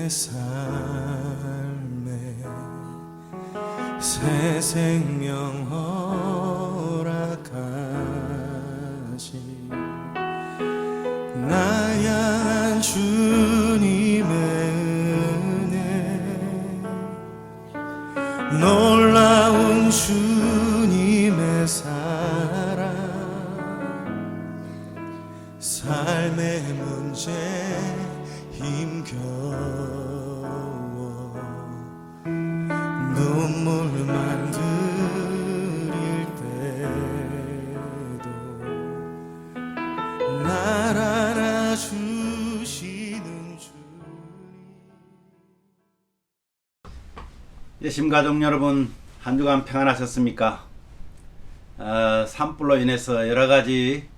내 삶에 새 생명 허락하시 나야 한 주님의 은혜 놀라운 주님의 사랑 삶의 문제 힘겨워 눈물만 들일 때도 날 안아주시는 주님. 예심가족 여러분, 한 주간 평안하셨습니까? 산불로 인해서 여러가지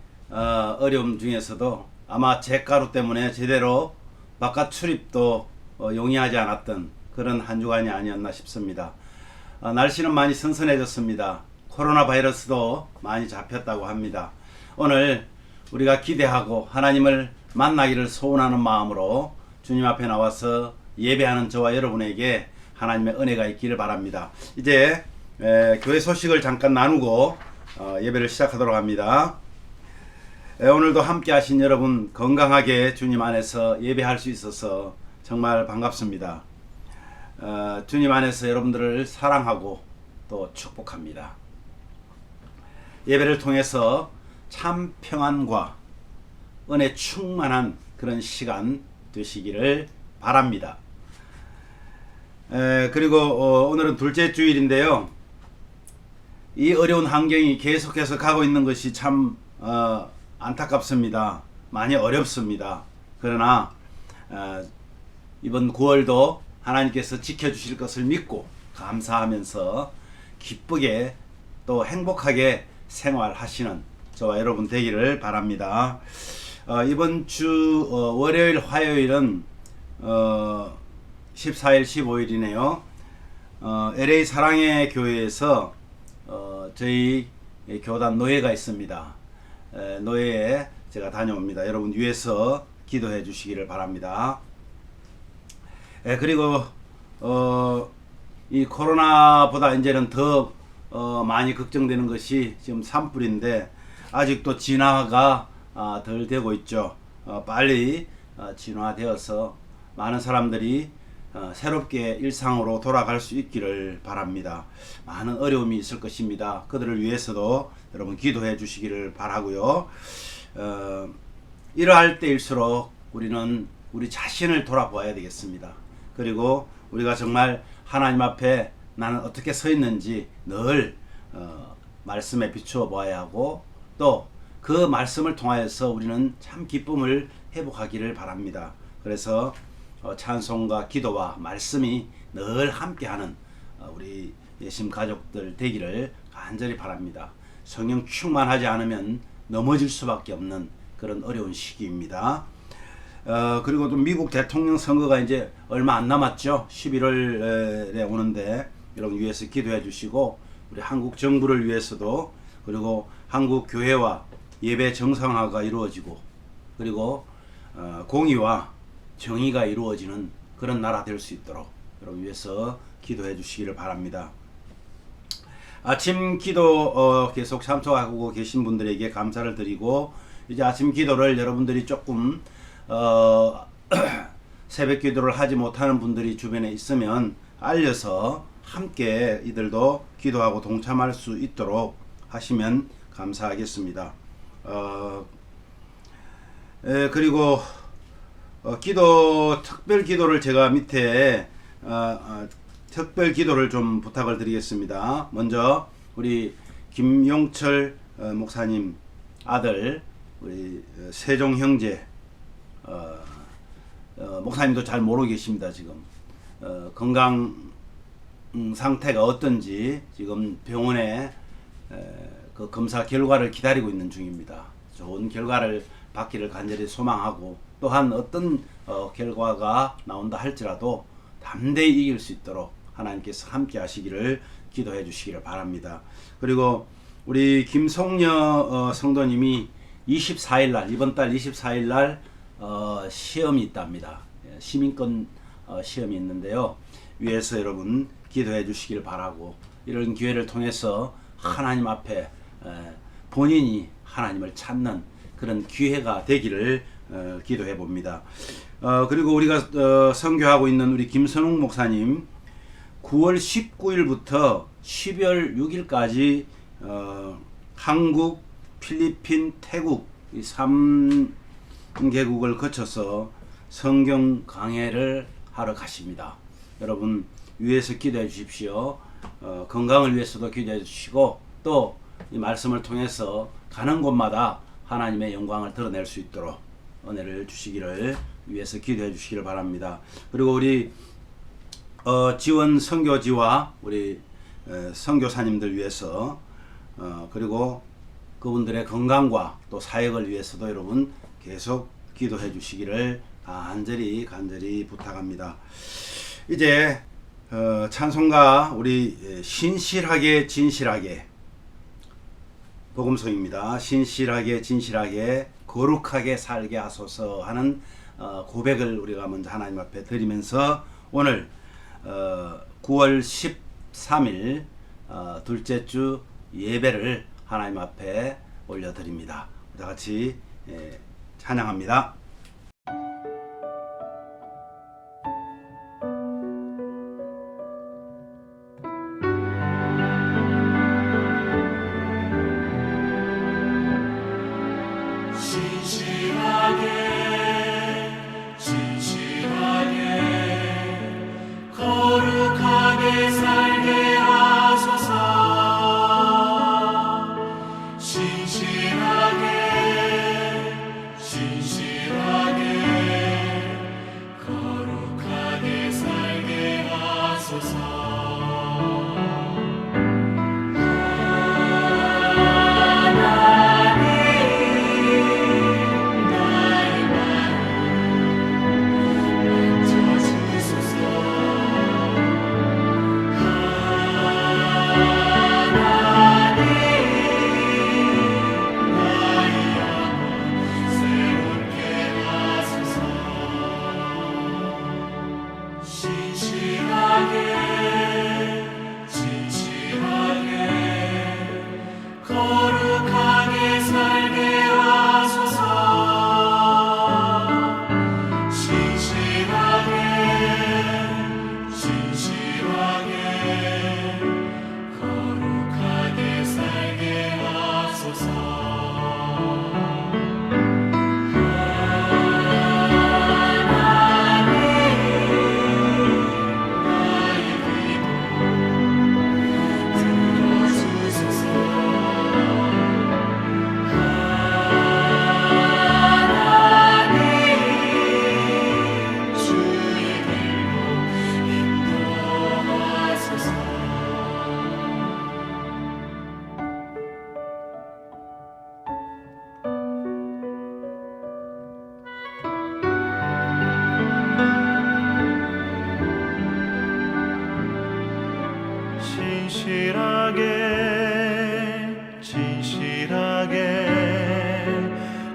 어려움 중에서도 아마 잿가루 때문에 제대로 바깥 출입도 용이하지 않았던 그런 한 주간이 아니었나 싶습니다. 날씨는 많이 선선해졌습니다. 코로나 바이러스도 많이 잡혔다고 합니다. 오늘 우리가 기대하고 하나님을 만나기를 소원하는 마음으로 주님 앞에 나와서 예배하는 저와 여러분에게 하나님의 은혜가 있기를 바랍니다. 이제 교회 소식을 잠깐 나누고 예배를 시작하도록 합니다. 오늘도 함께 하신 여러분 건강하게 주님 안에서 예배할 수 있어서 정말 반갑습니다. 주님 안에서 여러분들을 사랑하고 또 축복합니다. 예배를 통해서 참 평안과 은혜 충만한 그런 시간 되시기를 바랍니다. 그리고 오늘은 둘째 주일인데요. 이 어려운 환경이 계속해서 가고 있는 것이 참 안타깝습니다. 많이 어렵습니다. 그러나 이번 9월도 하나님께서 지켜주실 것을 믿고 감사하면서 기쁘게 또 행복하게 생활하시는 저와 여러분 되기를 바랍니다. 이번 주 월요일 화요일은 14일 15일이네요. LA 사랑의 교회에서 저희 교단 노예가 있습니다. 노예에 제가 다녀옵니다. 여러분 위해서 기도해 주시기를 바랍니다. 그리고 이 코로나보다 이제는 더 많이 걱정되는 것이 지금 산불인데 아직도 진화가 덜 되고 있죠. 빨리 진화되어서 많은 사람들이 새롭게 일상으로 돌아갈 수 있기를 바랍니다. 많은 어려움이 있을 것입니다. 그들을 위해서도 여러분 기도해 주시기를 바라고요. 이러할 때일수록 우리는 우리 자신을 돌아보아야 되겠습니다. 그리고 우리가 정말 하나님 앞에 나는 어떻게 서 있는지 늘 말씀에 비추어 보아야 하고 또 그 말씀을 통하여서 우리는 참 기쁨을 회복하기를 바랍니다. 그래서 찬송과 기도와 말씀이 늘 함께하는 우리 예심 가족들 되기를 간절히 바랍니다. 성령 충만하지 않으면 넘어질 수밖에 없는 그런 어려운 시기입니다. 그리고 또 미국 대통령 선거가 이제 얼마 안 남았죠. 11월에 오는데 여러분 위해서 기도해 주시고 우리 한국 정부를 위해서도 그리고 한국 교회와 예배 정상화가 이루어지고 그리고 공의와 정의가 이루어지는 그런 나라 될 수 있도록 여러분 위해서 기도해 주시기를 바랍니다. 아침 기도 계속 참석하고 계신 분들에게 감사를 드리고 이제 아침 기도를 여러분들이 조금 새벽 기도를 하지 못하는 분들이 주변에 있으면 알려서 함께 이들도 기도하고 동참할 수 있도록 하시면 감사하겠습니다. 그리고 특별 기도를 제가 밑에 특별 기도를 좀 부탁을 드리겠습니다. 먼저 우리 김용철 목사님 아들 우리 세종 형제 목사님도 잘 모르고 계십니다. 지금 건강 상태가 어떤지 지금 병원에 그 검사 결과를 기다리고 있는 중입니다. 좋은 결과를 받기를 간절히 소망하고 또한 어떤 결과가 나온다 할지라도 담대히 이길 수 있도록 하나님께서 함께 하시기를 기도해 주시기를 바랍니다. 그리고 우리 김송녀 성도님이 24일날 이번 달 24일날 시험이 있답니다. 시민권 시험이 있는데요. 위에서 여러분 기도해 주시길 바라고, 이런 기회를 통해서 하나님 앞에 본인이 하나님을 찾는 그런 기회가 되기를 기도해 봅니다. 그리고 우리가 선교하고 있는 우리 김선웅 목사님 9월 19일부터 12월 6일까지 한국, 필리핀, 태국 이 3개국을 거쳐서 성경 강해를 하러 가십니다. 여러분 위에서 기도해 주십시오. 건강을 위해서도 기도해 주시고, 또 이 말씀을 통해서 가는 곳마다 하나님의 영광을 드러낼 수 있도록 은혜를 주시기를 위해서 기도해 주시기를 바랍니다. 그리고 우리 지원 선교지와 우리 선교사님들 위해서 그리고 그분들의 건강과 또 사역을 위해서도 여러분 계속 기도해 주시기를 간절히 부탁합니다. 이제 찬송가 우리 신실하게 진실하게 복음송입니다. 신실하게 진실하게 거룩하게 살게 하소서 하는 고백을 우리가 먼저 하나님 앞에 드리면서 오늘 9월 13일 둘째 주 예배를 하나님 앞에 올려드립니다. 다 같이 찬양합니다. 거룩하게 살게 하소서. 거룩하게 살게 하소서.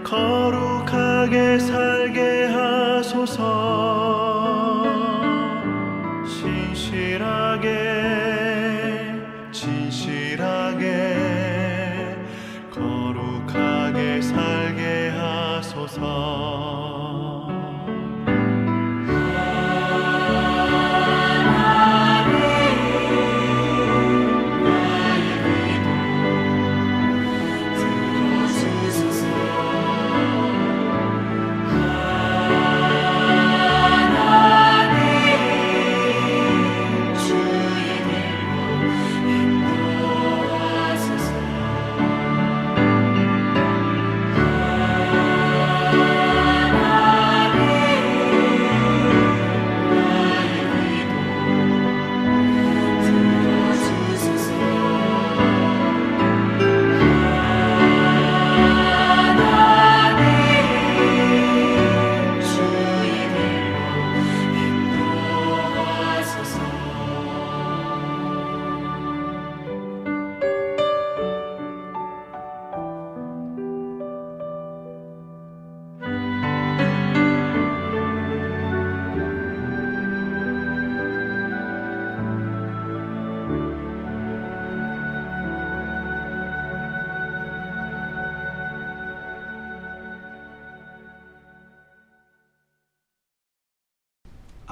거룩하게 살게 하소서. 진실하게 거룩하게 살게 하소서.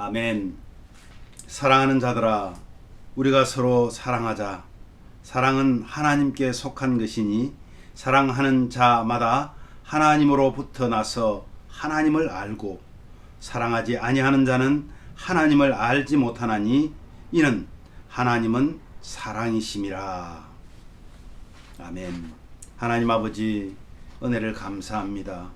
아멘. 사랑하는 자들아, 우리가 서로 사랑하자. 사랑은 하나님께 속한 것이니 사랑하는 자마다 하나님으로부터 나서 하나님을 알고 사랑하지 아니하는 자는 하나님을 알지 못하나니 이는 하나님은 사랑이심이라. 아멘. 하나님 아버지, 은혜를 감사합니다.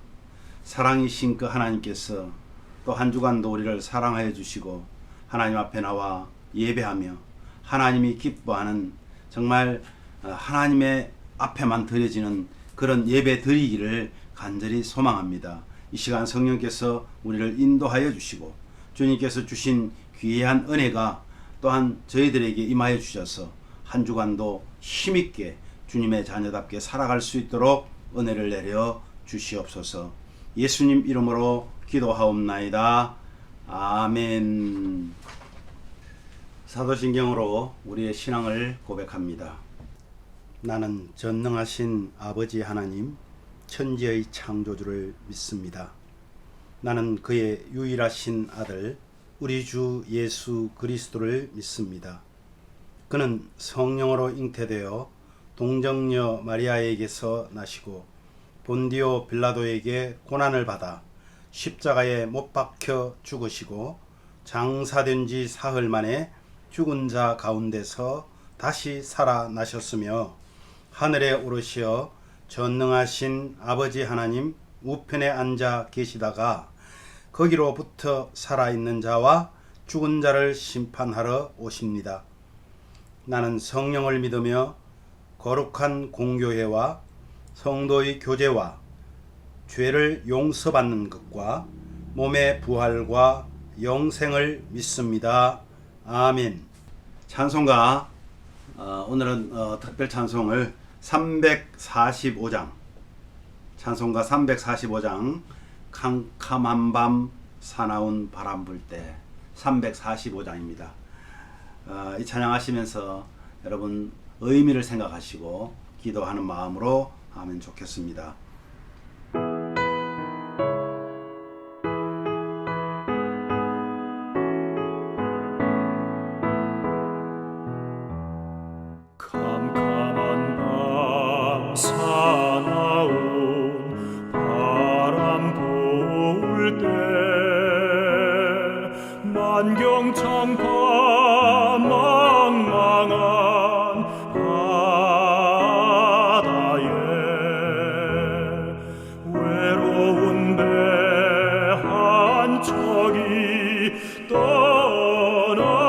사랑이신 그 하나님께서 또 한 주간도 우리를 사랑하여 주시고 하나님 앞에 나와 예배하며 하나님이 기뻐하는 정말 하나님의 앞에만 드려지는 그런 예배 드리기를 간절히 소망합니다. 이 시간 성령께서 우리를 인도하여 주시고 주님께서 주신 귀한 은혜가 또한 저희들에게 임하여 주셔서 한 주간도 힘있게 주님의 자녀답게 살아갈 수 있도록 은혜를 내려 주시옵소서. 예수님 이름으로 기도하옵나이다. 아멘. 사도신경으로 우리의 신앙을 고백합니다. 나는 전능하신 아버지 하나님, 천지의 창조주를 믿습니다. 나는 그의 유일하신 아들 우리 주 예수 그리스도를 믿습니다. 그는 성령으로 잉태되어 동정녀 마리아에게서 나시고 본디오 빌라도에게 고난을 받아 십자가에 못 박혀 죽으시고 장사된 지 사흘 만에 죽은 자 가운데서 다시 살아나셨으며 하늘에 오르시어 전능하신 아버지 하나님 우편에 앉아 계시다가 거기로부터 살아있는 자와 죽은 자를 심판하러 오십니다. 나는 성령을 믿으며 거룩한 공교회와 성도의 교제와 죄를 용서받는 것과 몸의 부활과 영생을 믿습니다. 아멘. 찬송가 오늘은 특별 찬송을 345장 찬송가 345장 캄캄한 밤 사나운 바람 불 때 345장입니다. 이 찬양하시면서 여러분 의미를 생각하시고 기도하는 마음으로 하면 좋겠습니다. 캄캄한 밤 사나운 바람 불 때 만경창파 망망한 바다에 외로운 배 한 척이 떠나가니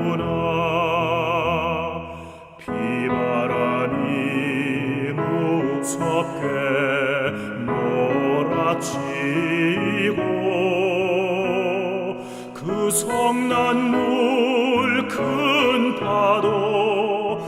위태하구나 비바람이 무섭게 몰아치고 그 성난물 큰 파도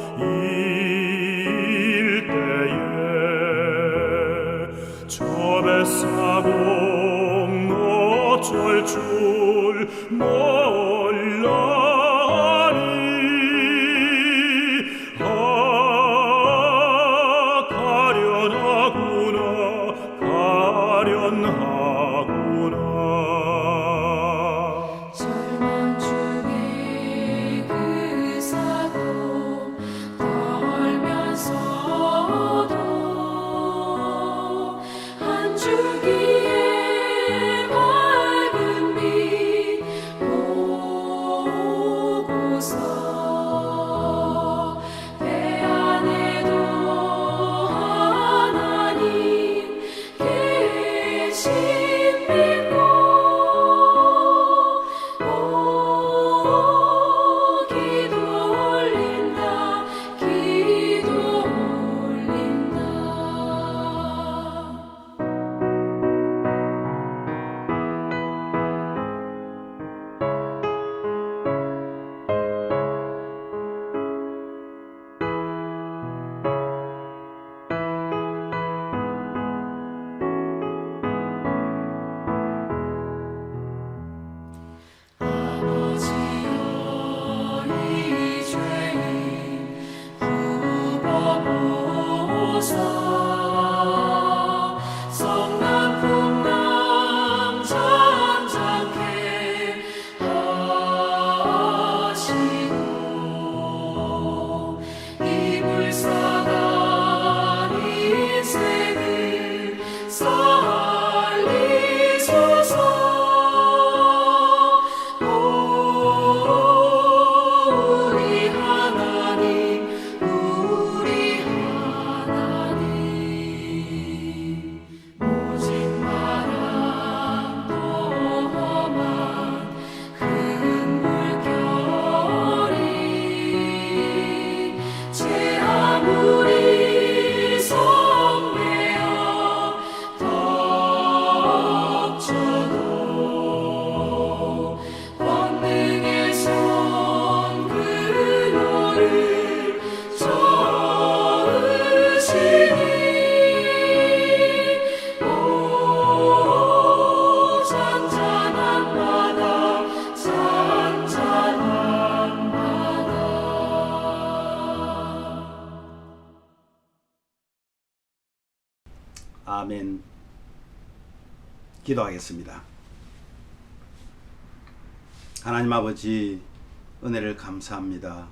아멘. 기도하겠습니다. 하나님 아버지, 은혜를 감사합니다.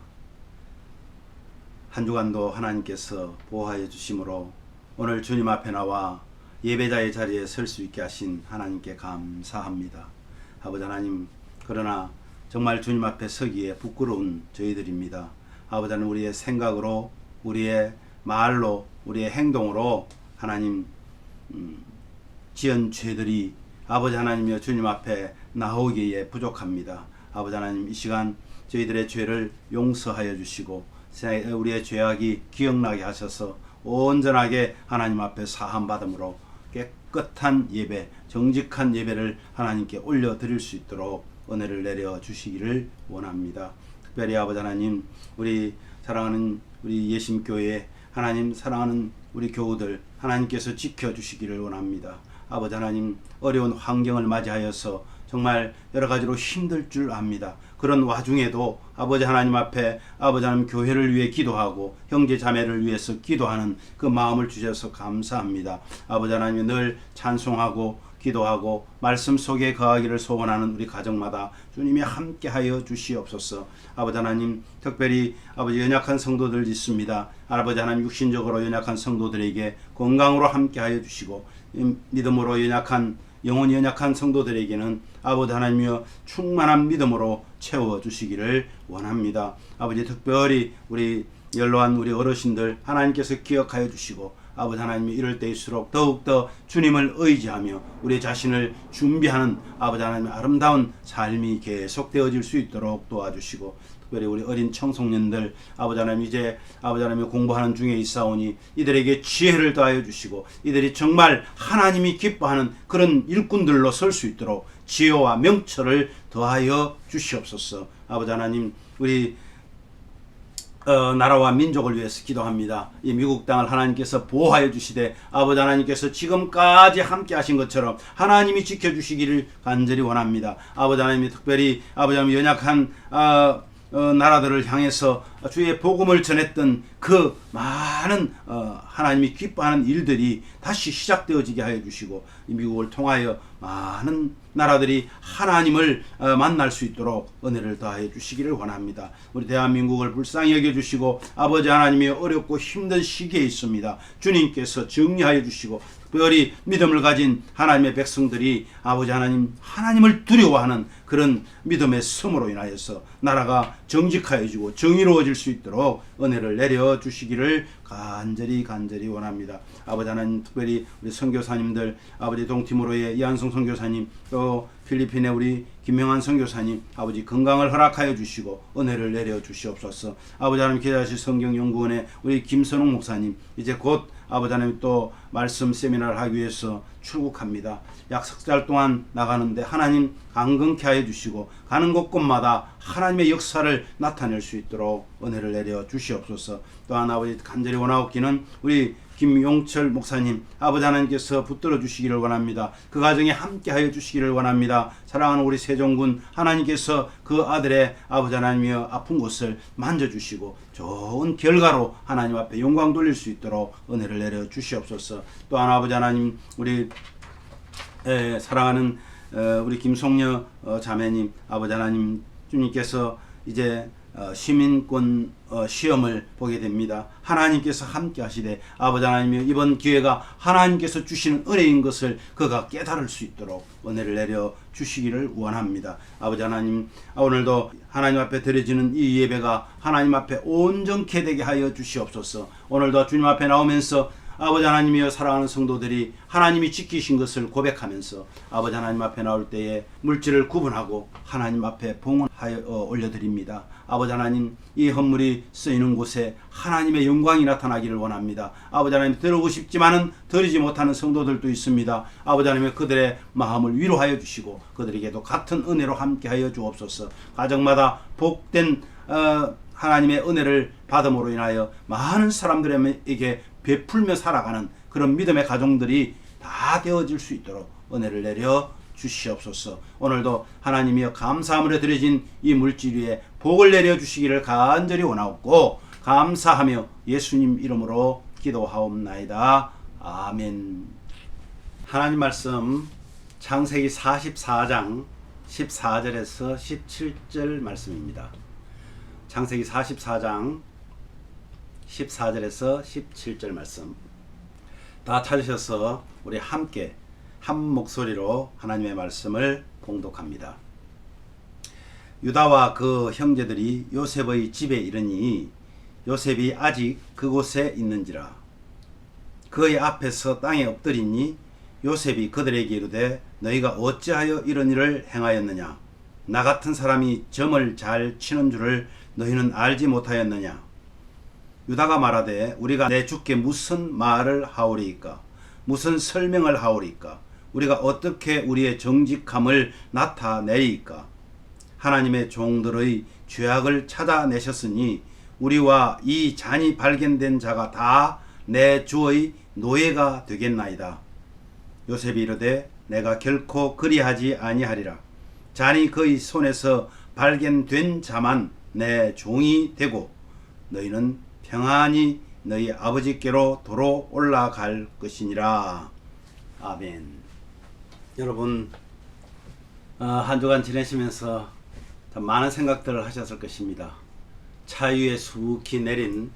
한 주간도 하나님께서 보호하여 주심으로 오늘 주님 앞에 나와 예배자의 자리에 설 수 있게 하신 하나님께 감사합니다. 아버지 하나님, 그러나 정말 주님 앞에 서기에 부끄러운 저희들입니다. 아버지 하나님, 우리의 생각으로, 우리의 말로, 우리의 행동으로 하나님 지은 죄들이 아버지 하나님이여 주님 앞에 나오기에 부족합니다. 아버지 하나님, 이 시간 저희들의 죄를 용서하여 주시고 우리의 죄악이 기억나게 하셔서 온전하게 하나님 앞에 사함받음으로 깨끗한 예배, 정직한 예배를 하나님께 올려드릴 수 있도록 은혜를 내려 주시기를 원합니다. 특별히 아버지 하나님, 우리 사랑하는 우리 예심교회 하나님, 사랑하는 우리 교우들 하나님께서 지켜주시기를 원합니다. 아버지 하나님, 어려운 환경을 맞이하여서 정말 여러 가지로 힘들 줄 압니다. 그런 와중에도 아버지 하나님 앞에 아버지 하나님 교회를 위해 기도하고 형제 자매를 위해서 기도하는 그 마음을 주셔서 감사합니다. 아버지 하나님, 늘 찬송하고 기도하고 말씀 속에 거하기를 소원하는 우리 가정마다 주님이 함께하여 주시옵소서. 아버지 하나님, 특별히 아버지 연약한 성도들 있습니다. 아버지 하나님, 육신적으로 연약한 성도들에게 건강으로 함께하여 주시고 믿음으로 연약한 영혼이 연약한 성도들에게는 아버지 하나님이여 충만한 믿음으로 채워주시기를 원합니다. 아버지, 특별히 우리 연로한 우리 어르신들 하나님께서 기억하여 주시고 아버지 하나님이 이럴 때일수록 더욱더 주님을 의지하며 우리 자신을 준비하는 아버지 하나님의 아름다운 삶이 계속되어질 수 있도록 도와주시고, 특별히 우리 어린 청소년들 아버지 하나님, 이제 아버지 하나님 공부하는 중에 있사오니 이들에게 지혜를 더하여 주시고 이들이 정말 하나님이 기뻐하는 그런 일꾼들로 설 수 있도록 지혜와 명철을 더하여 주시옵소서. 아버지 하나님, 우리 나라와 민족을 위해서 기도합니다. 이 미국 땅을 하나님께서 보호하여 주시되 아버지 하나님께서 지금까지 함께 하신 것처럼 하나님이 지켜주시기를 간절히 원합니다. 아버지 하나님이 특별히 아버지 하나님 연약한 나라들을 향해서 주의 복음을 전했던 그 많은 하나님이 기뻐하는 일들이 다시 시작되어지게 하여 주시고 이 미국을 통하여 많은 나라들이 하나님을 만날 수 있도록 은혜를 더하여 주시기를 원합니다. 우리 대한민국을 불쌍히 여겨주시고 아버지 하나님이 어렵고 힘든 시기에 있습니다. 주님께서 정리하여 주시고 특별히 믿음을 가진 하나님의 백성들이 아버지 하나님, 하나님을 두려워하는 그런 믿음의 섬으로 인하여서 나라가 정직하여지고 정의로워질 수 있도록 은혜를 내려 주시기를 간절히 원합니다. 아버지 하나님, 특별히 우리 선교사님들, 아버지 동티모로의 이한성 선교사님, 또 필리핀의 우리 김명환 선교사님, 아버지 건강을 허락하여 주시고 은혜를 내려 주시옵소서. 아버지 하나님, 기자실 성경연구원의 우리 김선웅 목사님, 이제 곧 아버지 하나님 또 말씀 세미나를 하기 위해서 출국합니다. 약 석 달 동안 나가는데 하나님 강건케 하여 주시고 가는 곳곳마다 하나님의 역사를 나타낼 수 있도록 은혜를 내려 주시옵소서. 또한 아버지 간절히 원하옵기는 우리 김용철 목사님, 아버지 하나님께서 붙들어 주시기를 원합니다. 그 가정에 함께 하여 주시기를 원합니다. 사랑하는 우리 세종군 하나님께서 그 아들의 아버지 하나님이여 아픈 곳을 만져주시고 좋은 결과로 하나님 앞에 영광 돌릴 수 있도록 은혜를 내려 주시옵소서. 또한 아버지 하나님, 우리 사랑하는 우리 김송녀 자매님, 아버지 하나님, 주님께서 이제 시민권 시험을 보게 됩니다. 하나님께서 함께 하시되 아버지 하나님, 이번 기회가 하나님께서 주시는 은혜인 것을 그가 깨달을 수 있도록 은혜를 내려 주시기를 원합니다. 아버지 하나님, 오늘도 하나님 앞에 드려지는 이 예배가 하나님 앞에 온전케 되게 하여 주시옵소서. 오늘도 주님 앞에 나오면서 아버지 하나님이여 사랑하는 성도들이 하나님이 지키신 것을 고백하면서 아버지 하나님 앞에 나올 때에 물질을 구분하고 하나님 앞에 봉헌하여 올려드립니다. 아버지 하나님, 이 헌물이 쓰이는 곳에 하나님의 영광이 나타나기를 원합니다. 아버지 하나님, 드리고 싶지만은 드리지 못하는 성도들도 있습니다. 아버지 하나님, 그들의 마음을 위로하여 주시고 그들에게도 같은 은혜로 함께하여 주옵소서. 가정마다 복된 하나님의 은혜를 받음으로 인하여 많은 사람들에게 베풀며 살아가는 그런 믿음의 가정들이 다 되어질 수 있도록 은혜를 내려 주시옵소서. 오늘도 하나님이여 감사함으로 드려진 이 물질 위에 복을 내려 주시기를 간절히 원하옵고 감사하며 예수님 이름으로 기도하옵나이다. 아멘. 하나님 말씀 창세기 44장 14절에서 17절 말씀입니다. 창세기 44장 14절에서 17절 말씀 다 찾으셔서 우리 함께 한 목소리로 하나님의 말씀을 봉독합니다. 유다와 그 형제들이 요셉의 집에 이르니 요셉이 아직 그곳에 있는지라. 그의 앞에서 땅에 엎드리니 요셉이 그들에게 이르되 너희가 어찌하여 이런 일을 행하였느냐? 나 같은 사람이 점을 잘 치는 줄을 너희는 알지 못하였느냐? 유다가 말하되 우리가 내 주께 무슨 말을 하오리이까? 무슨 설명을 하오리이까? 우리가 어떻게 우리의 정직함을 나타내리이까? 하나님의 종들의 죄악을 찾아내셨으니 우리와 이 잔이 발견된 자가 다 내 주의 노예가 되겠나이다. 요셉이 이르되 내가 결코 그리하지 아니하리라. 잔이 그의 손에서 발견된 자만 내 종이 되고 너희는 평안히 너희 아버지께로 도로 올라갈 것이니라. 아멘. 여러분 한 주간 지내시면서 참 많은 생각들을 하셨을 것입니다. 차 위에 수욱히 내린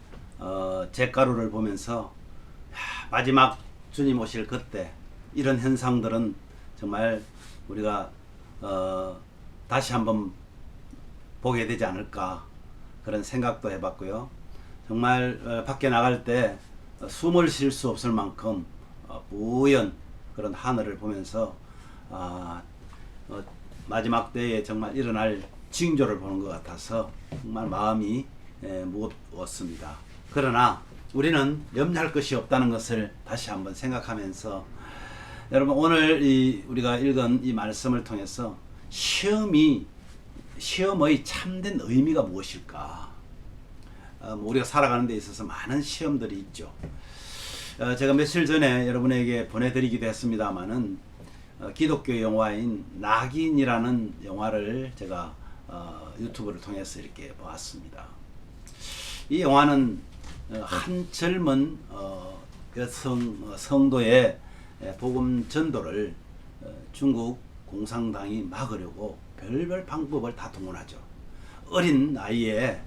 잿가루를 보면서 마지막 주님 오실 그때 이런 현상들은 정말 우리가 다시 한번 보게 되지 않을까 그런 생각도 해봤고요. 정말 밖에 나갈 때 숨을 쉴 수 없을 만큼 뿌연 그런 하늘을 보면서 마지막 때에 정말 일어날 징조를 보는 것 같아서 정말 마음이 무겁습니다. 그러나 우리는 염려할 것이 없다는 것을 다시 한번 생각하면서 여러분 오늘 우리가 읽은 이 말씀을 통해서 시험의 참된 의미가 무엇일까? 우리가 살아가는 데 있어서 많은 시험들이 있죠. 제가 며칠 전에 여러분에게 보내드리기도 했습니다마는 기독교 영화인 낙인이라는 영화를 제가 유튜브를 통해서 이렇게 보았습니다. 이 영화는 한 젊은 여성 성도의 복음 전도를 중국 공산당이 막으려고 별별 방법을 다 동원하죠. 어린 나이에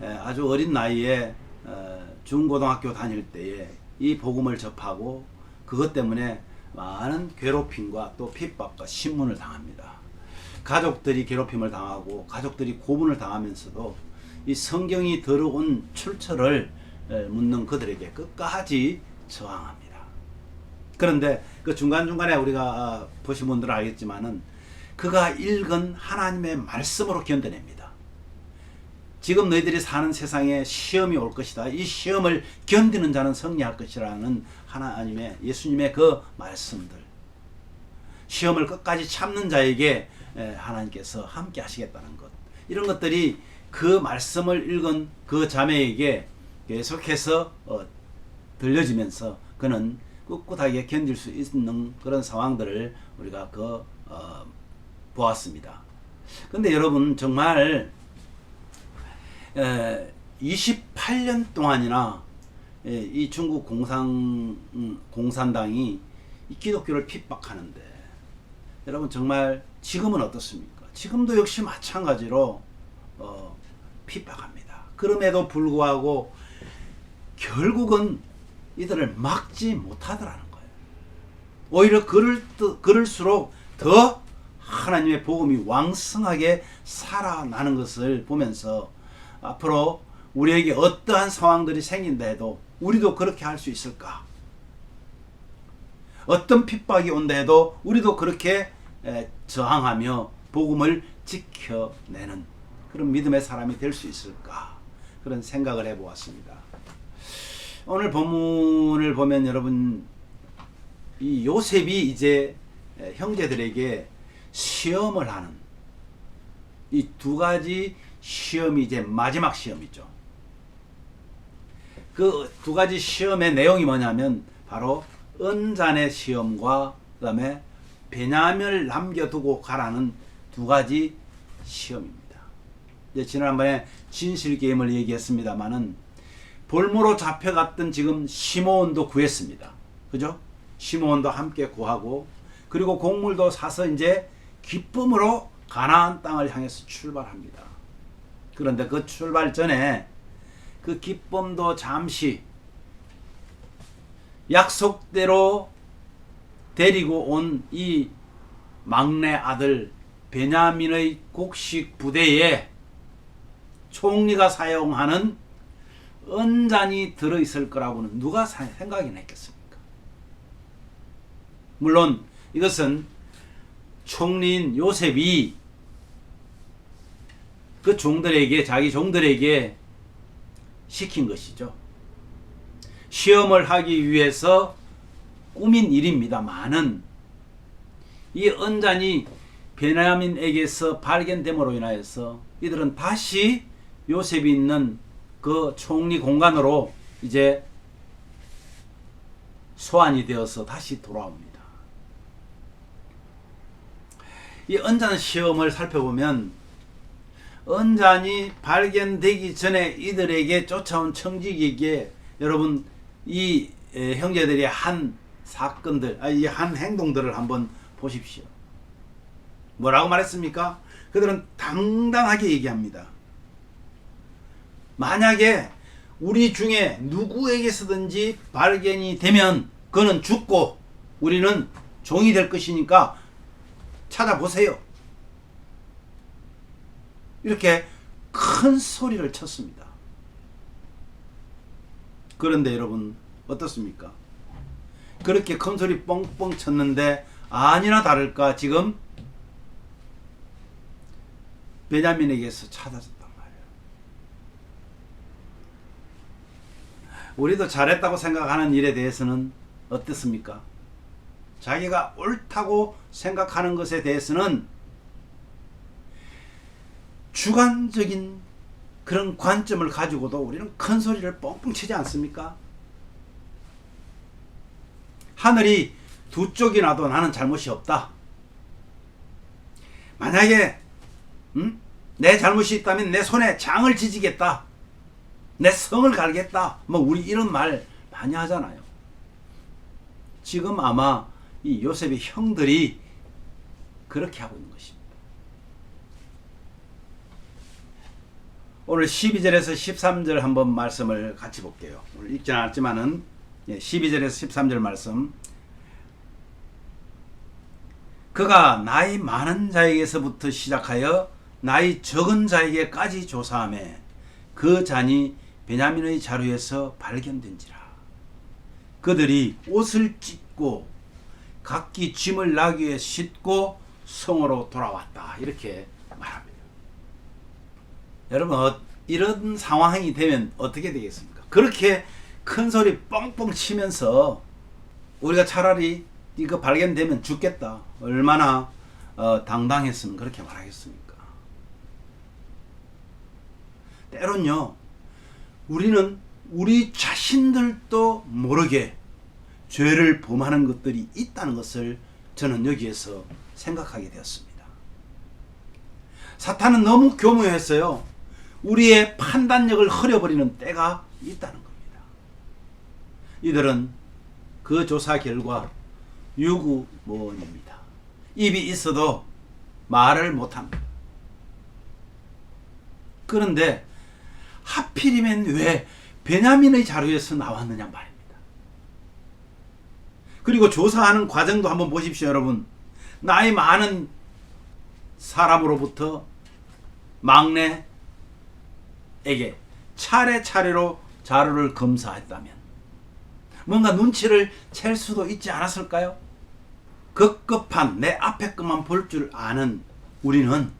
아주 어린 나이에 중고등학교 다닐 때에 이 복음을 접하고 그것 때문에 많은 괴롭힘과 또 핍박과 신문을 당합니다. 가족들이 괴롭힘을 당하고 가족들이 고문을 당하면서도 이 성경이 들어온 출처를 묻는 그들에게 끝까지 저항합니다. 그런데 그 중간중간에 우리가 보신 분들은 알겠지만은 그가 읽은 하나님의 말씀으로 견뎌냅니다. 지금 너희들이 사는 세상에 시험이 올 것이다. 이 시험을 견디는 자는 승리할 것이라는 하나님의 예수님의 그 말씀들. 시험을 끝까지 참는 자에게 하나님께서 함께 하시겠다는 것. 이런 것들이 그 말씀을 읽은 그 자매에게 계속해서 들려지면서 그는 꿋꿋하게 견딜 수 있는 그런 상황들을 우리가 보았습니다. 근데 여러분 정말 28년 동안이나 이 중국 공산당이 이 기독교를 핍박하는데 여러분 정말 지금은 어떻습니까? 지금도 역시 마찬가지로 핍박합니다. 그럼에도 불구하고 결국은 이들을 막지 못하더라는 거예요. 오히려 그럴수록 더 하나님의 복음이 왕성하게 살아나는 것을 보면서 앞으로 우리에게 어떠한 상황들이 생긴다 해도 우리도 그렇게 할 수 있을까? 어떤 핍박이 온다 해도 우리도 그렇게 저항하며 복음을 지켜내는 그런 믿음의 사람이 될 수 있을까? 그런 생각을 해보았습니다. 오늘 본문을 보면 여러분 이 요셉이 이제 형제들에게 시험을 하는 이 두 가지 시험이 이제 마지막 시험이죠. 그 두 가지 시험의 내용이 뭐냐면 바로 은잔의 시험과 그 다음에 베냐민을 남겨두고 가라는 두 가지 시험입니다. 이제 지난번에 진실게임을 얘기했습니다마는 볼모로 잡혀갔던 지금 시므온도 구했습니다. 그죠? 시므온도 함께 구하고 그리고 곡물도 사서 이제 기쁨으로 가나안 땅을 향해서 출발합니다. 그런데 그 출발 전에 그 기쁨도 잠시 약속대로 데리고 온 이 막내 아들 베냐민의 곡식 부대에 총리가 사용하는 은잔이 들어있을 거라고는 누가 생각이나 했겠습니까? 물론 이것은 총리인 요셉이 그 종들에게, 자기 종들에게 시킨 것이죠. 시험을 하기 위해서 꾸민 일입니다만은 이 은잔이 베냐민에게서 발견됨으로 인하여서 이들은 다시 요셉이 있는 그 총리 공간으로 이제 소환이 되어서 다시 돌아옵니다. 이 은잔 시험을 살펴보면 은잔이 발견되기 전에 이들에게 쫓아온 청지기에게 여러분 이 형제들이 한 사건들, 이 한 행동들을 한번 보십시오. 뭐라고 말했습니까? 그들은 당당하게 얘기합니다. 만약에 우리 중에 누구에게서든지 발견이 되면 그는 죽고 우리는 종이 될 것이니까 찾아보세요. 이렇게 큰 소리를 쳤습니다. 그런데 여러분 어떻습니까? 그렇게 큰 소리 뻥뻥 쳤는데 아니나 다를까 지금 베냐민에게서 찾아졌단 말이에요. 우리도 잘했다고 생각하는 일에 대해서는 어떻습니까? 자기가 옳다고 생각하는 것에 대해서는 주관적인 그런 관점을 가지고도 우리는 큰 소리를 뻥뻥 치지 않습니까? 하늘이 두 쪽이 나도 나는 잘못이 없다. 만약에 내 잘못이 있다면 내 손에 장을 지지겠다. 내 성을 갈겠다. 뭐 우리 이런 말 많이 하잖아요. 지금 아마 이 요셉의 형들이 그렇게 하고 있는 것입니다. 오늘 12절에서 13절 한번 말씀을 같이 볼게요. 오늘 읽지는 않았지만은 12절에서 13절 말씀. 그가 나이 많은 자에게서부터 시작하여 나이 적은 자에게까지 조사하매 그 잔이 베냐민의 자루에서 발견된지라. 그들이 옷을 찢고 각기 짐을 나귀에 싣고 성으로 돌아왔다. 이렇게 말합니다. 여러분 이런 상황이 되면 어떻게 되겠습니까? 그렇게 큰 소리 뻥뻥 치면서 우리가 차라리 이거 발견되면 죽겠다. 얼마나 당당했으면 그렇게 말하겠습니까? 때론요 우리는 우리 자신들도 모르게 죄를 범하는 것들이 있다는 것을 저는 여기에서 생각하게 되었습니다. 사탄은 너무 교묘했어요. 우리의 판단력을 흐려버리는 때가 있다는 겁니다. 이들은 그 조사 결과 유구무원입니다. 입이 있어도 말을 못합니다. 그런데 하필이면 왜 베냐민의 자루에서 나왔느냐 말입니다. 그리고 조사하는 과정도 한번 보십시오. 여러분 나이 많은 사람으로부터 막내에게 차례차례로 자루를 검사했다면 뭔가 눈치를 챌 수도 있지 않았을까요? 급급한 내 앞에 것만 볼 줄 아는 우리는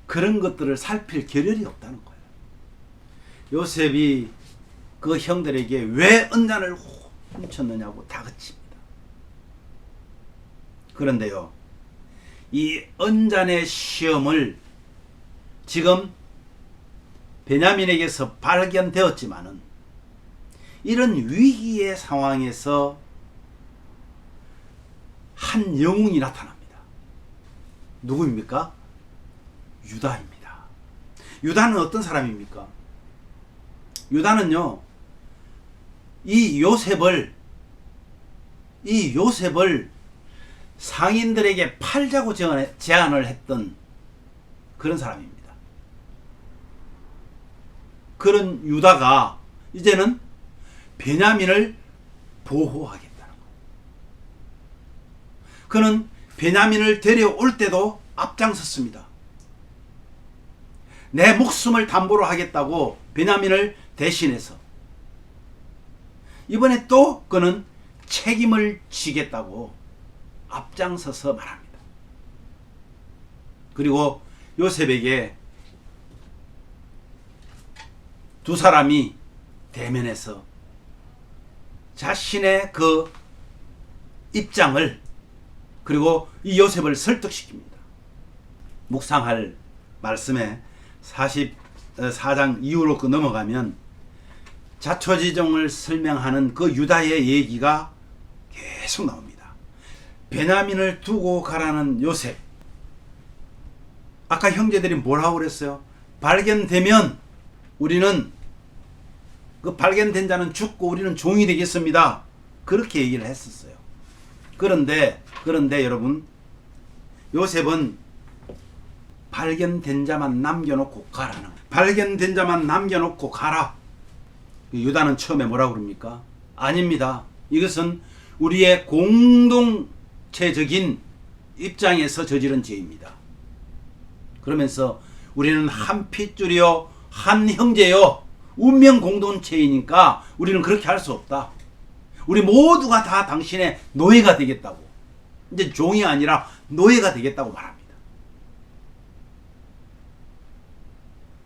그런 것들을 살필 겨를이 없다는 거예요. 요셉이 그 형들에게 왜 은잔을 훔쳤느냐고 다그칩니다. 그런데요 이 은잔의 시험을 지금 베냐민에게서 발견되었지만은 이런 위기의 상황에서 한 영웅이 나타납니다. 누구입니까? 유다입니다. 유다는 어떤 사람입니까? 유다는요 이 요셉을 이 요셉을 상인들에게 팔자고 제안을 했던 그런 사람입니다. 그런 유다가 이제는 베냐민을 보호하겠다는 거예요. 그는 베냐민을 데려올 때도 앞장섰습니다. 내 목숨을 담보로 하겠다고 베냐민을 대신해서 이번에 또 그는 책임을 지겠다고 앞장서서 말합니다. 그리고 요셉에게 두 사람이 대면해서 자신의 그 입장을 그리고 이 요셉을 설득시킵니다. 묵상할 말씀에 44장 이후로 넘어가면 자초지종을 설명하는 그 유다의 얘기가 계속 나옵니다. 베냐민을 두고 가라는 요셉. 아까 형제들이 뭐라고 그랬어요? 발견되면 우리는 그 발견된 자는 죽고 우리는 종이 되겠습니다. 그렇게 얘기를 했었어요. 그런데 여러분, 요셉은 발견된 자만 남겨놓고 가라는, 발견된 자만 남겨놓고 가라. 유다는 처음에 뭐라고 그럽니까? 아닙니다. 이것은 우리의 공동체적인 입장에서 저지른 죄입니다. 그러면서 우리는 한 핏줄이요, 한 형제요, 운명 공동체이니까 우리는 그렇게 할 수 없다. 우리 모두가 다 당신의 노예가 되겠다고. 이제 종이 아니라 노예가 되겠다고 말합니다.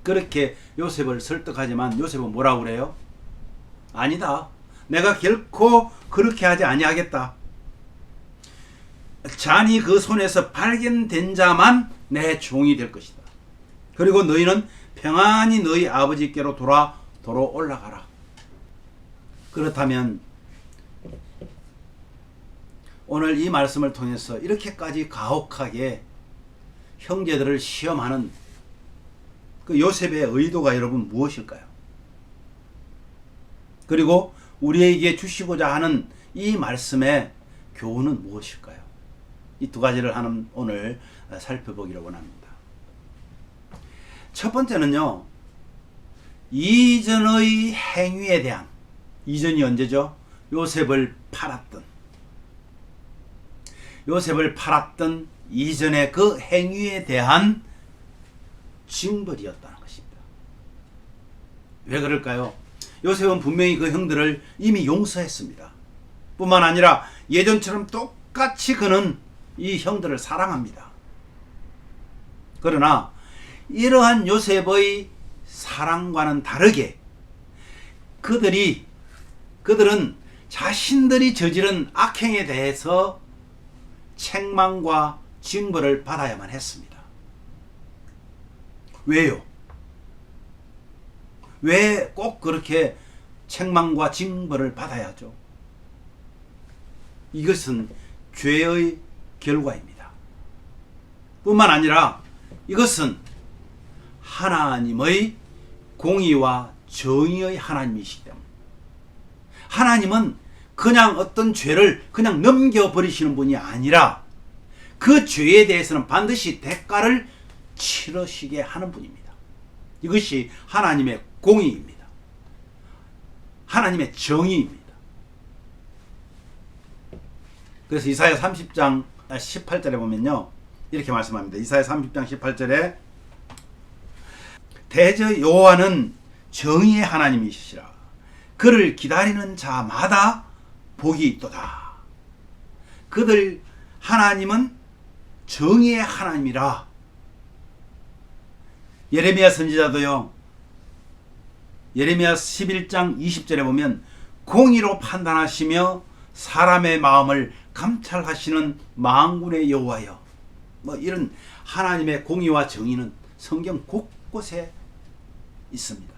그렇게 요셉을 설득하지만 요셉은 뭐라고 그래요? 아니다. 내가 결코 그렇게 하지 아니하겠다. 잔이 그 손에서 발견된 자만 내 종이 될 것이다. 그리고 너희는 평안히 너희 아버지께로 도로 올라가라. 그렇다면 오늘 이 말씀을 통해서 이렇게까지 가혹하게 형제들을 시험하는 그 요셉의 의도가 여러분 무엇일까요? 그리고 우리에게 주시고자 하는 이 말씀의 교훈은 무엇일까요? 이 두 가지를 오늘 살펴보기를 원합니다. 첫 번째는요, 이전의 행위에 대한, 이전이 언제죠? 요셉을 팔았던 이전의 그 행위에 대한 징벌이었다는 것입니다. 왜 그럴까요? 요셉은 분명히 그 형들을 이미 용서했습니다. 뿐만 아니라 예전처럼 똑같이 그는 이 형들을 사랑합니다. 그러나 이러한 요셉의 사랑과는 다르게 그들은 자신들이 저지른 악행에 대해서 책망과 징벌을 받아야만 했습니다. 왜요? 왜 꼭 그렇게 책망과 징벌을 받아야죠? 이것은 죄의 결과입니다. 뿐만 아니라 이것은 하나님의 공의와 정의의 하나님이시기 때문에, 하나님은 그냥 어떤 죄를 그냥 넘겨버리시는 분이 아니라 그 죄에 대해서는 반드시 대가를 치르시게 하는 분입니다. 이것이 하나님의 공의입니다. 하나님의 정의입니다. 그래서 이사야 30장 18절에 보면요, 이렇게 말씀합니다. 이사야 30장 18절에 대저 여호와는 정의의 하나님이시라. 그를 기다리는 자마다 복이 있도다. 그들 하나님은 정의의 하나님이라. 예레미야 선지자도요, 예레미야 11장 20절에 보면 공의로 판단하시며 사람의 마음을 감찰하시는 만군의 여호와여, 이런 하나님의 공의와 정의는 성경 곳곳에 있습니다.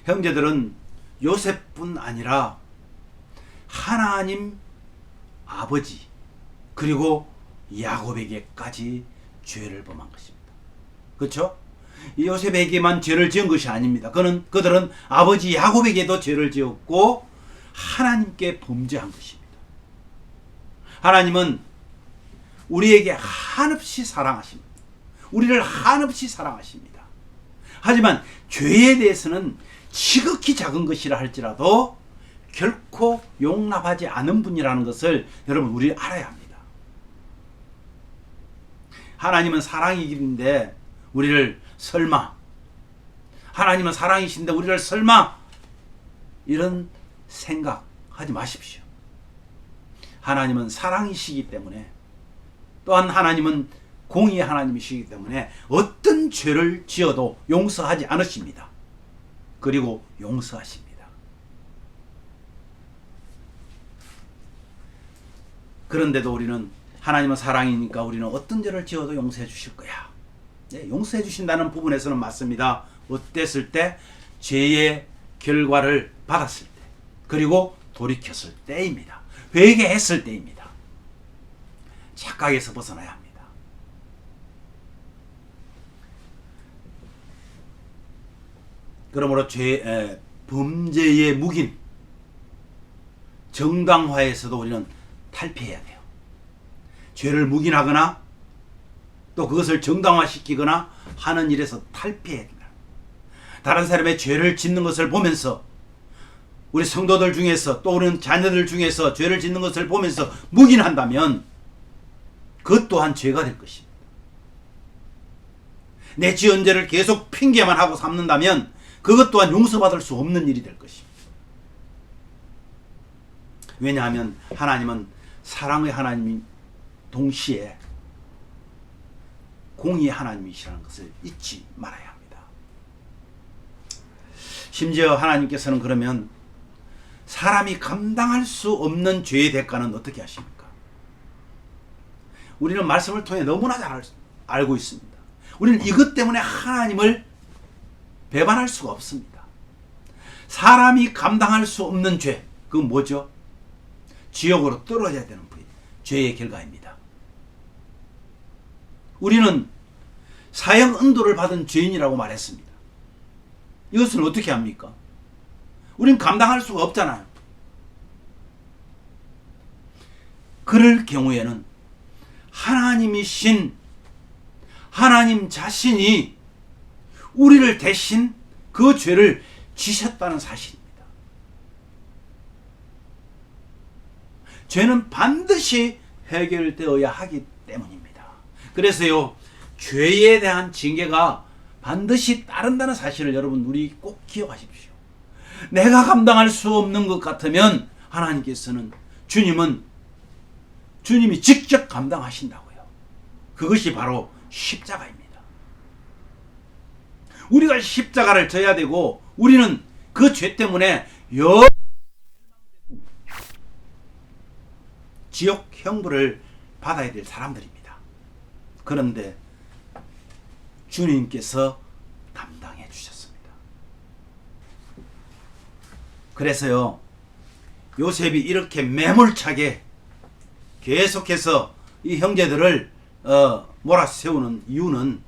형제들은 요셉뿐 아니라 하나님 아버지 그리고 야곱에게까지 죄를 범한 것입니다. 그렇죠? 요셉에게만 죄를 지은 것이 아닙니다. 그들은 아버지 야곱에게도 죄를 지었고 하나님께 범죄한 것입니다. 하나님은 우리에게 한없이 사랑하십니다. 우리를 한없이 사랑하십니다. 하지만 죄에 대해서는 지극히 작은 것이라 할지라도 결코 용납하지 않은 분이라는 것을 여러분 우리 알아야 합니다. 하나님은 사랑이긴데 우리를 설마, 하나님은 사랑이신데 우리를 설마, 이런 생각하지 마십시오. 하나님은 사랑이시기 때문에, 또한 하나님은 공의의 하나님이시기 때문에 어떤 죄를 지어도 용서하지 않으십니다. 그리고 용서하십니다. 그런데도 우리는 하나님은 사랑이니까 우리는 어떤 죄를 지어도 용서해 주실 거야. 네, 용서해 주신다는 부분에서는 맞습니다. 어땠을 때? 죄의 결과를 받았을 때, 그리고 돌이켰을 때입니다. 회개했을 때입니다. 착각에서 벗어나야 합니다. 그러므로 범죄의 묵인, 정당화에서도 우리는 탈피해야 돼요. 죄를 묵인하거나 또 그것을 정당화시키거나 하는 일에서 탈피해야 된다. 다른 사람의 죄를 짓는 것을 보면서, 우리 성도들 중에서 또 우리 자녀들 중에서 죄를 짓는 것을 보면서 묵인한다면 그것 또한 죄가 될 것입니다. 내 지은 죄를 계속 핑계만 하고 삼는다면 그것 또한 용서받을 수 없는 일이 될 것입니다. 왜냐하면 하나님은 사랑의 하나님이 동시에 공의의 하나님이시라는 것을 잊지 말아야 합니다. 심지어 하나님께서는 그러면 사람이 감당할 수 없는 죄의 대가는 어떻게 하십니까? 우리는 말씀을 통해 너무나 잘 알고 있습니다. 우리는 이것 때문에 하나님을 배반할 수가 없습니다. 사람이 감당할 수 없는 죄, 그건 뭐죠? 지옥으로 떨어져야 되는 죄의 결과입니다. 우리는 사형 은도를 받은 죄인이라고 말했습니다. 이것을 어떻게 합니까? 우리는 감당할 수가 없잖아요. 그럴 경우에는 하나님이신 하나님 자신이 우리를 대신 그 죄를 지셨다는 사실입니다. 죄는 반드시 해결되어야 하기 때문입니다. 그래서요, 죄에 대한 징계가 반드시 따른다는 사실을 여러분 우리 꼭 기억하십시오. 내가 감당할 수 없는 것 같으면 하나님께서는 주님이 직접 감당하신다고요. 그것이 바로 십자가입니다. 우리가 십자가를 져야 되고 우리는 그 죄 때문에 지옥 형벌을 받아야 될 사람들입니다. 그런데 주님께서 감당해 주셨습니다. 그래서요, 요셉이 이렇게 매몰차게 계속해서 이 형제들을 몰아세우는 이유는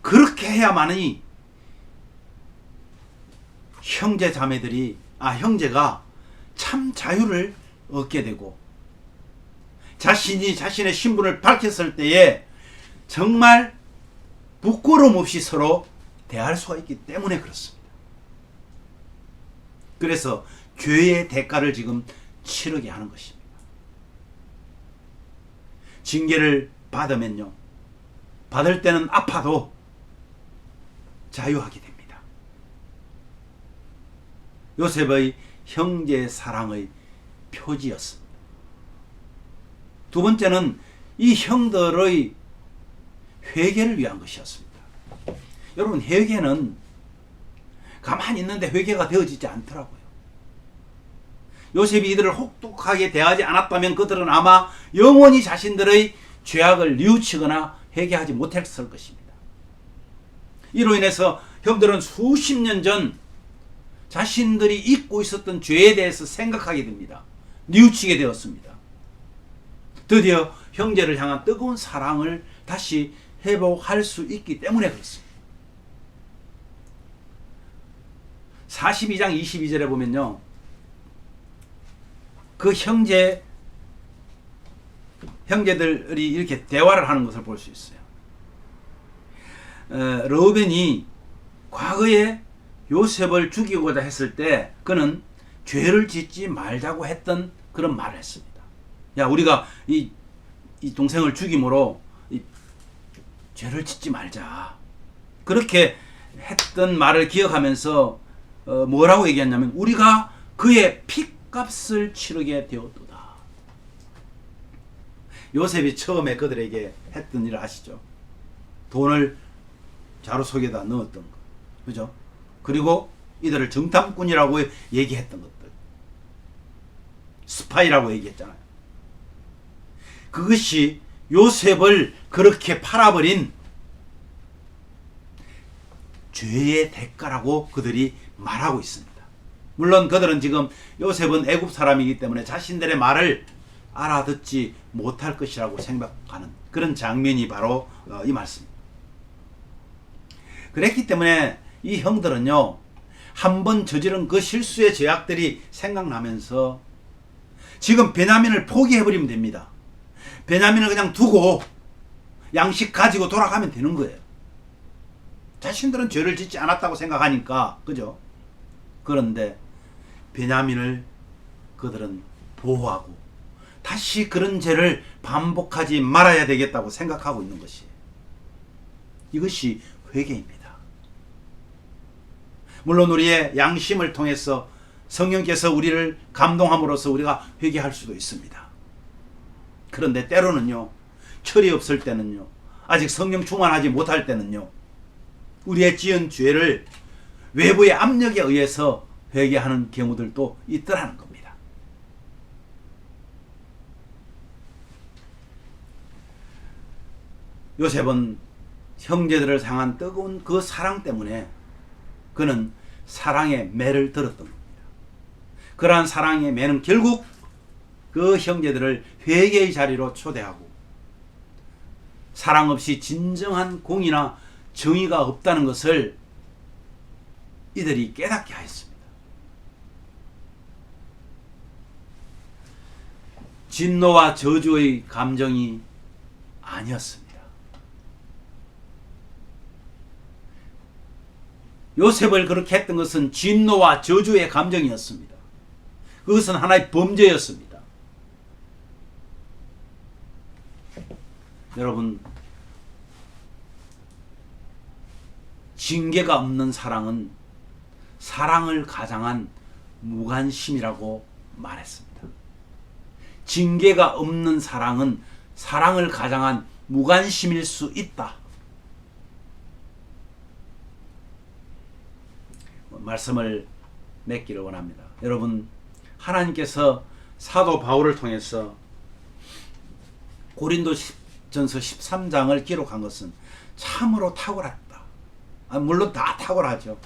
그렇게 해야만이 형제가 참 자유를 얻게 되고 자신이 자신의 신분을 밝혔을 때에 정말 부끄러움 없이 서로 대할 수가 있기 때문에 그렇습니다. 그래서 죄의 대가를 지금 치르게 하는 것입니다. 징계를 받으면요, 받을 때는 아파도 자유하게 됩니다. 요셉의 형제 사랑의 표지였습니다. 두 번째는 이 형들의 회개를 위한 것이었습니다. 여러분, 회개는 가만히 있는데 회개가 되어지지 않더라고요. 요셉이 이들을 혹독하게 대하지 않았다면 그들은 아마 영원히 자신들의 죄악을 뉘우치거나 회개하지 못했을 것입니다. 이로 인해서 형들은 수십 년 전 자신들이 잊고 있었던 죄에 대해서 생각하게 됩니다. 뉘우치게 되었습니다. 드디어 형제를 향한 뜨거운 사랑을 다시 회복할 수 있기 때문에 그렇습니다. 42장 22절에 보면요, 그 형제들이 이렇게 대화를 하는 것을 볼 수 있어요. 르우벤이 과거에 요셉을 죽이고자 했을 때 그는 죄를 짓지 말자고 했던 그런 말을 했습니다. 야, 우리가 이 동생을 죽임으로 죄를 짓지 말자, 그렇게 했던 말을 기억하면서 뭐라고 얘기했냐면, 우리가 그의 핏값을 치르게 되었도다. 요셉이 처음에 그들에게 했던 일을 아시죠? 돈을 자루 속에다 넣었던 거, 그죠? 그리고 이들을 정탐꾼이라고 얘기했던 것들, 스파이라고 얘기했잖아요. 그것이 요셉을 그렇게 팔아버린 죄의 대가라고 그들이 말하고 있습니다. 물론 그들은 지금 요셉은 애굽 사람이기 때문에 자신들의 말을 알아듣지 못할 것이라고 생각하는 그런 장면이 바로 이 말씀입니다. 그랬기 때문에 이 형들은요, 한번 저지른 그 실수의 죄악들이 생각나면서 지금 베냐민을 포기해버리면 됩니다. 베냐민을 그냥 두고 양식 가지고 돌아가면 되는 거예요. 자신들은 죄를 짓지 않았다고 생각하니까, 그죠? 그런데 베냐민을 그들은 보호하고 다시 그런 죄를 반복하지 말아야 되겠다고 생각하고 있는 것이에요. 이것이 회개입니다. 물론 우리의 양심을 통해서 성령께서 우리를 감동함으로써 우리가 회개할 수도 있습니다. 그런데 때로는요, 철이 없을 때는요, 아직 성령 충만하지 못할 때는요, 우리의 지은 죄를 외부의 압력에 의해서 회개하는 경우들도 있더라는 겁니다. 요셉은 형제들을 향한 뜨거운 그 사랑 때문에 그는 사랑의 매를 들었던 겁니다. 그러한 사랑의 매는 결국 그 형제들을 회개의 자리로 초대하고 사랑 없이 진정한 공의나 정의가 없다는 것을 이들이 깨닫게 하였습니다. 진노와 저주의 감정이 아니었습니다. 요셉을 그렇게 했던 것은 진노와 저주의 감정이었습니다. 그것은 하나의 범죄였습니다. 여러분, 징계가 없는 사랑은 사랑을 가장한 무관심이라고 말했습니다. 징계가 없는 사랑은 사랑을 가장한 무관심일 수 있다. 말씀을 맺기를 원합니다. 여러분, 하나님께서 사도 바울을 통해서 고린도전서 13장을 기록한 것은 참으로 탁월했다. 물론 다 탁월하죠.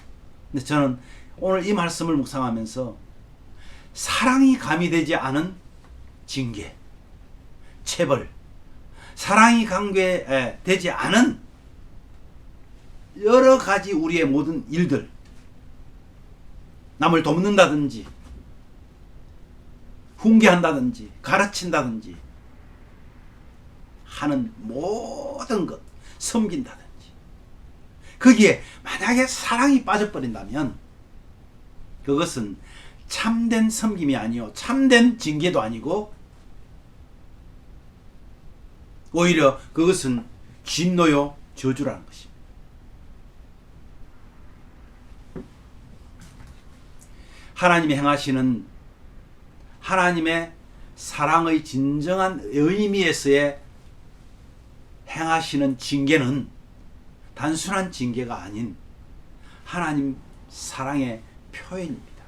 근데 저는 오늘 이 말씀을 묵상하면서 사랑이 가미되지 않은 징계, 체벌, 사랑이 관계되지 않은 여러 가지 우리의 모든 일들, 남을 돕는다든지 훈계한다든지 가르친다든지 하는 모든 것, 섬긴다든지, 거기에 만약에 사랑이 빠져버린다면 그것은 참된 섬김이 아니요, 참된 징계도 아니고 오히려 그것은 진노요 저주라는 것입니다. 하나님이 행하시는 하나님의 사랑의 진정한 의미에서의 행하시는 징계는 단순한 징계가 아닌 하나님 사랑의 표현입니다.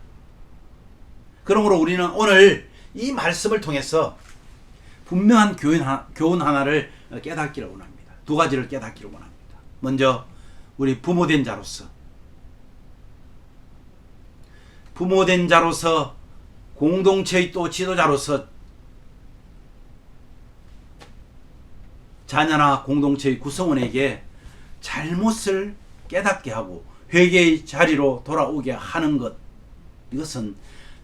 그러므로 우리는 오늘 이 말씀을 통해서 분명한 교훈 하나를 깨닫기를 원합니다. 두 가지를 깨닫기를 원합니다. 먼저 우리 부모된 자로서 공동체의 또 지도자로서 자녀나 공동체의 구성원에게 잘못을 깨닫게 하고 회개의 자리로 돌아오게 하는 것, 이것은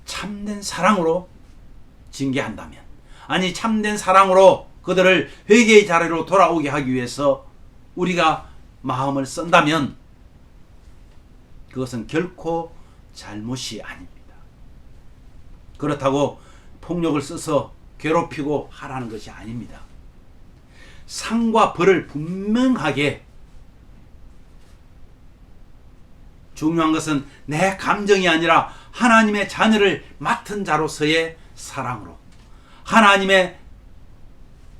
참된 사랑으로 징계한다면, 아니 참된 사랑으로 그들을 회개의 자리로 돌아오게 하기 위해서 우리가 마음을 쓴다면 그것은 결코 잘못이 아닙니다. 그렇다고 폭력을 써서 괴롭히고 하라는 것이 아닙니다. 상과 벌을 분명하게, 중요한 것은 내 감정이 아니라 하나님의 자녀를 맡은 자로서의 사랑으로, 하나님의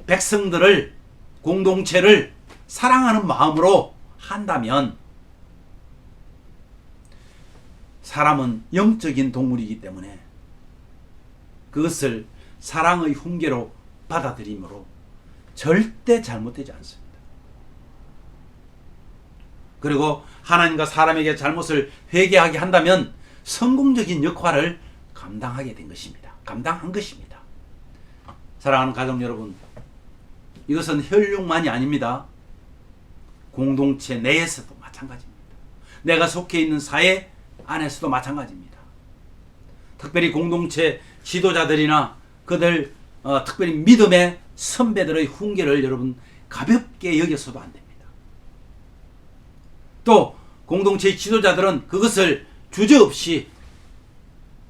백성들을, 공동체를 사랑하는 마음으로 한다면, 사람은 영적인 동물이기 때문에 그것을 사랑의 훈계로 받아들이므로 절대 잘못되지 않습니다. 그리고 하나님과 사람에게 잘못을 회개하게 한다면 성공적인 역할을 감당하게 된 것입니다. 감당한 것입니다. 사랑하는 가족 여러분, 이것은 혈육만이 아닙니다. 공동체 내에서도 마찬가지입니다. 내가 속해 있는 사회 안에서도 마찬가지입니다. 특별히 공동체 지도자들이나 그들 특별히 믿음의 선배들의 훈계를 여러분 가볍게 여겨서도 안 됩니다. 또 공동체 지도자들은 그것을 주저없이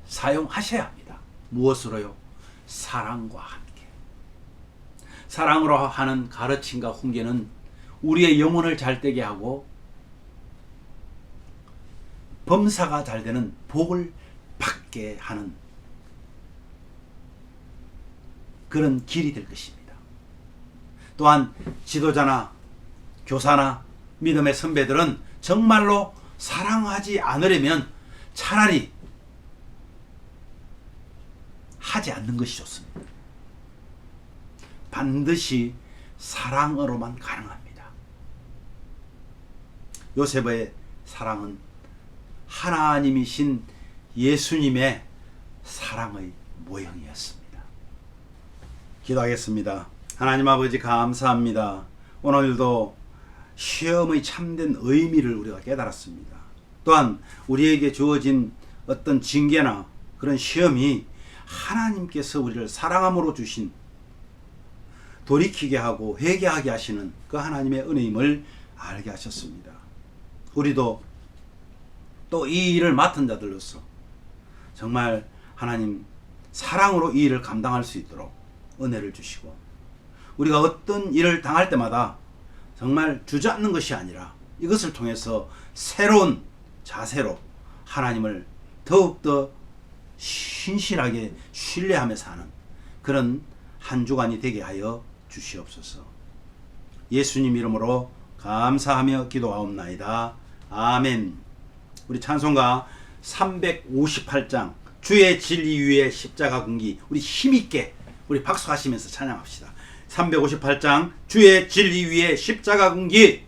사용하셔야 합니다. 무엇으로요? 사랑과 함께. 사랑으로 하는 가르침과 훈계는 우리의 영혼을 잘되게 하고 범사가 잘되는 복을 받게 하는 그런 길이 될 것입니다. 또한 지도자나 교사나 믿음의 선배들은 정말로 사랑하지 않으려면 차라리 하지 않는 것이 좋습니다. 반드시 사랑으로만 가능합니다. 요셉의 사랑은 하나님이신 예수님의 사랑의 모형이었습니다. 기도하겠습니다. 하나님 아버지, 감사합니다. 오늘도 시험의 참된 의미를 우리가 깨달았습니다. 또한 우리에게 주어진 어떤 징계나 그런 시험이 하나님께서 우리를 사랑함으로 주신, 돌이키게 하고 회개하게 하시는 그 하나님의 은혜임을 알게 하셨습니다. 우리도 또 이 일을 맡은 자들로서 정말 하나님 사랑으로 이 일을 감당할 수 있도록 은혜를 주시고, 우리가 어떤 일을 당할 때마다 정말 주저앉는 것이 아니라 이것을 통해서 새로운 자세로 하나님을 더욱더 신실하게 신뢰하며 사는 그런 한 주간이 되게 하여 주시옵소서. 예수님 이름으로 감사하며 기도하옵나이다. 아멘. 우리 찬송가 358장 주의 진리 위에 십자가 군기, 우리 힘있게 우리 박수하시면서 찬양합시다. 358장 주의 진리 위에 십자가 군기.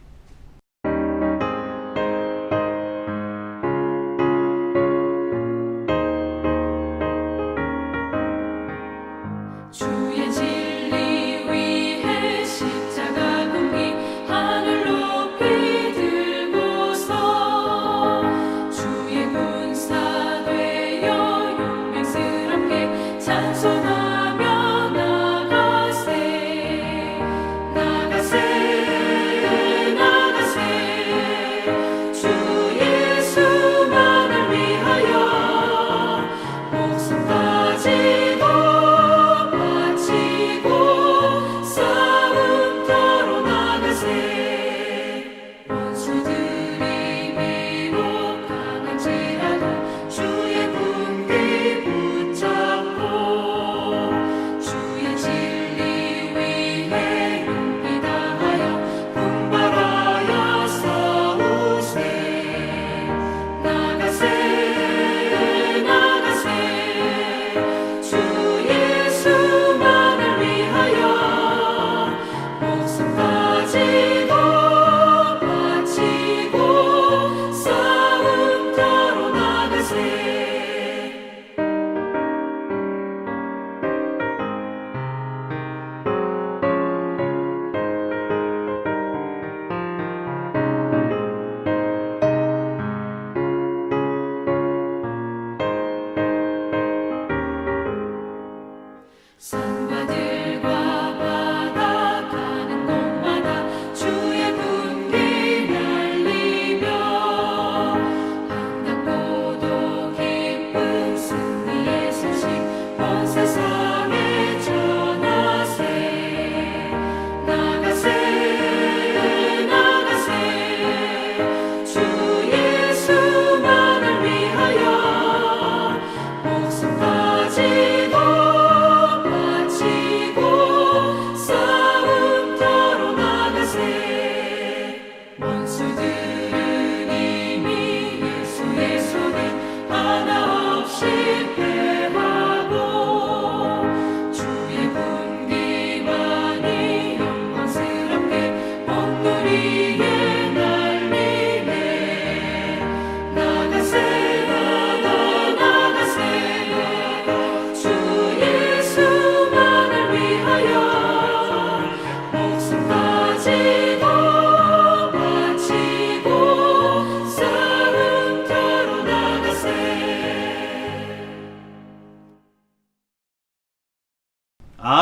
주의 진리 위에 십자가 군기 하늘 높이 들고서 주의 군사 되어 용맹스럽게 찬송하며 나가세 나가세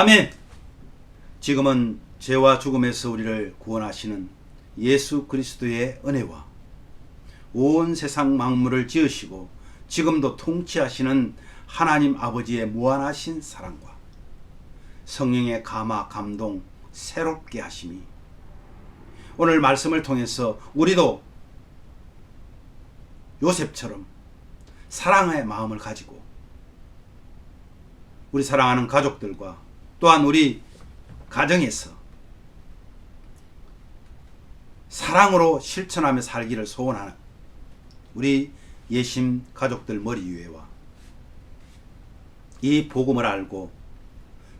아멘. 지금은 죄와 죽음에서 우리를 구원하시는 예수 그리스도의 은혜와 온 세상 만물을 지으시고 지금도 통치하시는 하나님 아버지의 무한하신 사랑과 성령의 감화 감동 새롭게 하심이 오늘 말씀을 통해서 우리도 요셉처럼 사랑의 마음을 가지고 우리 사랑하는 가족들과 또한 우리 가정에서 사랑으로 실천하며 살기를 소원하는 우리 예심 가족들 머리 위에와 이 복음을 알고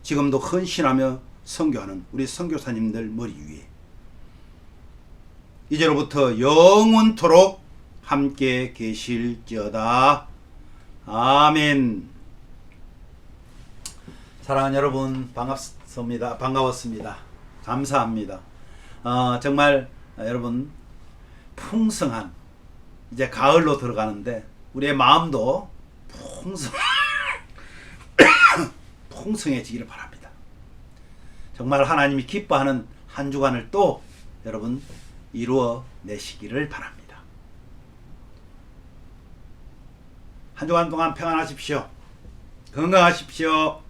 지금도 헌신하며 선교하는 우리 선교사님들 머리 위에 이제로부터 영원토록 함께 계실지어다. 아멘. 사랑하는 여러분, 반가웠습니다. 감사합니다. 정말 여러분 풍성한 이제 가을로 들어가는데 우리의 마음도 풍성해지기를 바랍니다. 정말 하나님이 기뻐하는 한 주간을 또 여러분 이루어 내시기를 바랍니다. 한 주간 동안 평안하십시오. 건강하십시오.